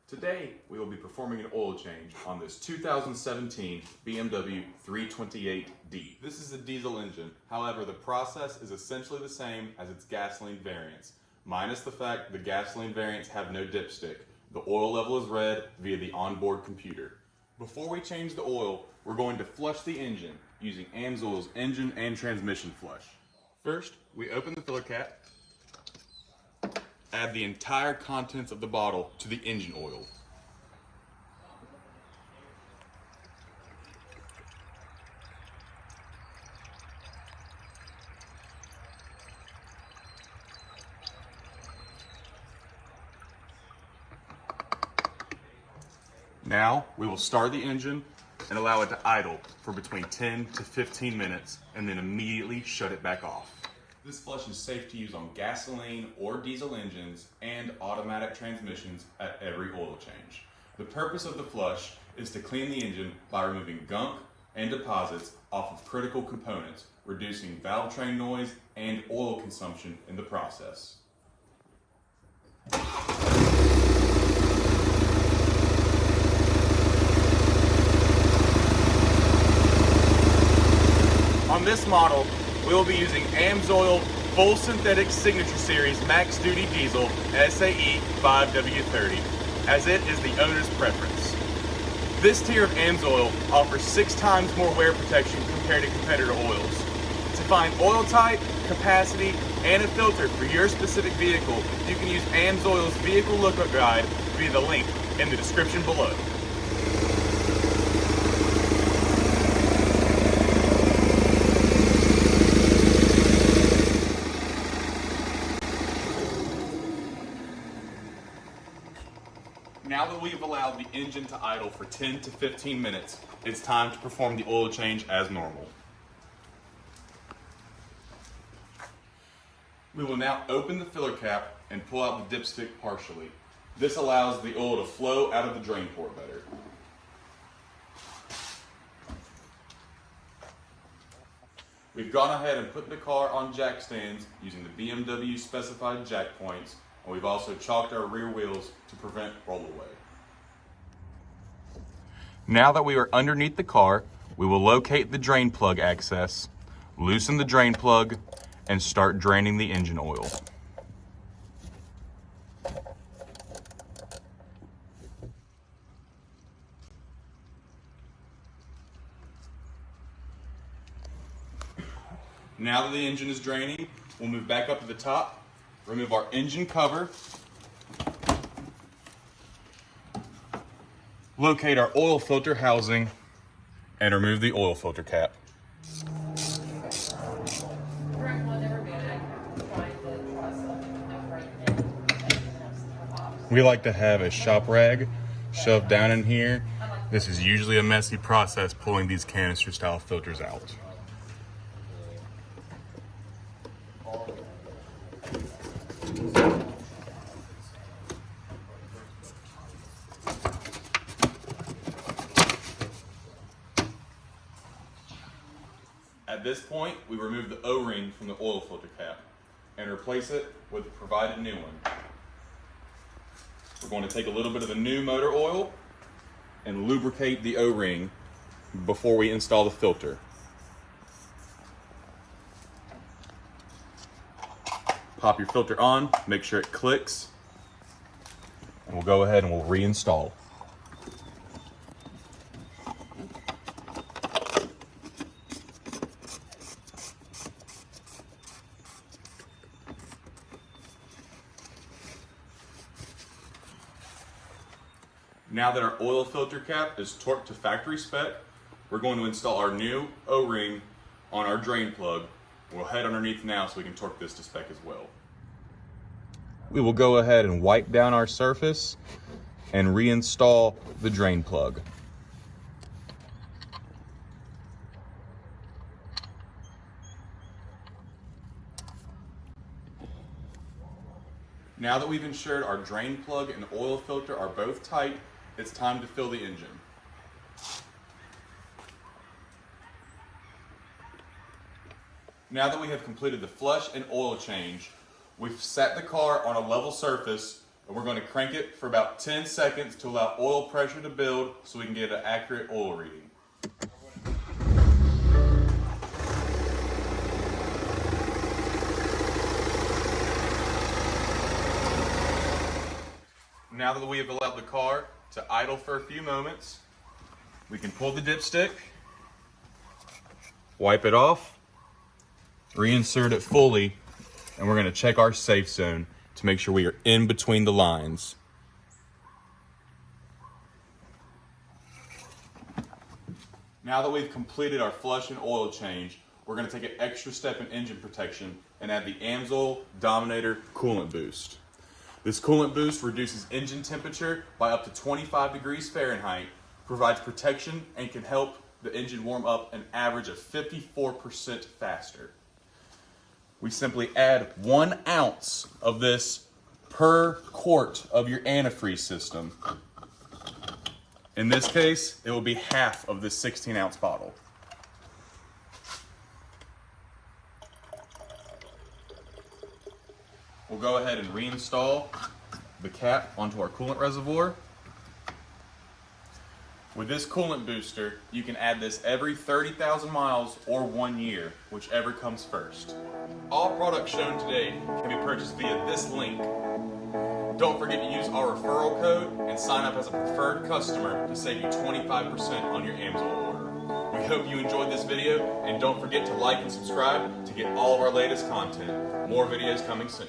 Today, we will be performing an oil change on this 2017 BMW 328D. This is a diesel engine. However, the process is essentially the same as its gasoline variants, minus the fact the gasoline variants have no dipstick. The oil level is read via the onboard computer. Before we change the oil, we're going to flush the engine using AMSOIL's engine and transmission flush. First, we open the filler cap, add the entire contents of the bottle to the engine oil. Now, we will start the engine and allow it to idle for between 10 to 15 minutes and then immediately shut it back off. This flush is safe to use on gasoline or diesel engines and automatic transmissions at every oil change. The purpose of the flush is to clean the engine by removing gunk and deposits off of critical components, reducing valve train noise and oil consumption in the process. On this model, we will be using AMSOIL Full Synthetic Signature Series Max Duty Diesel SAE 5W30, as it is the owner's preference. This tier of AMSOIL offers 6 times more wear protection compared to competitor oils. To find oil type, capacity, and a filter for your specific vehicle, you can use AMSOIL's Vehicle Lookup Guide via the link in the description below. Now that we've allowed the engine to idle for 10 to 15 minutes, it's time to perform the oil change as normal. We will now open the filler cap and pull out the dipstick partially. This allows the oil to flow out of the drain port better. We've gone ahead and put the car on jack stands using the BMW specified jack points, and we've also chalked our rear wheels to prevent rollaway. Now that we are underneath the car, we will locate the drain plug access, loosen the drain plug, and start draining the engine oil. Now that the engine is draining, we'll move back up to the top, remove our engine cover, locate our oil filter housing, and remove the oil filter cap. We like to have a shop rag shoved down in here. This is usually a messy process pulling these canister style filters out. At this point, we remove the O-ring from the oil filter cap and replace it with the provided new one. We're going to take a little bit of the new motor oil and lubricate the O-ring before we install the filter. Pop your filter on, make sure it clicks, and we'll go ahead and we'll reinstall. Now that our oil filter cap is torqued to factory spec, we're going to install our new O-ring on our drain plug. We'll head underneath now so we can torque this to spec as well. We will go ahead and wipe down our surface and reinstall the drain plug. Now that we've ensured our drain plug and oil filter are both tight, it's time to fill the engine. Now that we have completed the flush and oil change, we've set the car on a level surface And we're going to crank it for about 10 seconds to allow oil pressure to build so we can get an accurate oil reading. Now that we have allowed the car to idle for a few moments, we can pull the dipstick, wipe it off, reinsert it fully, and we're going to check our safe zone to make sure we are in between the lines. Now that we've completed our flush and oil change, we're going to take an extra step in engine protection and add the AMSOIL Dominator Coolant Boost. This coolant boost reduces engine temperature by up to 25 degrees Fahrenheit, provides protection, and can help the engine warm up an average of 54% faster. We simply add 1 ounce of this per quart of your antifreeze system. In this case, it will be half of this 16-ounce bottle. We'll go ahead and reinstall the cap onto our coolant reservoir. With this coolant booster, you can add this every 30,000 miles or 1 year, whichever comes first. All products shown today can be purchased via this link. Don't forget to use our referral code and sign up as a preferred customer to save you 25% on your AMSOIL order. We hope you enjoyed this video, and don't forget to like and subscribe to get all of our latest content. More videos coming soon.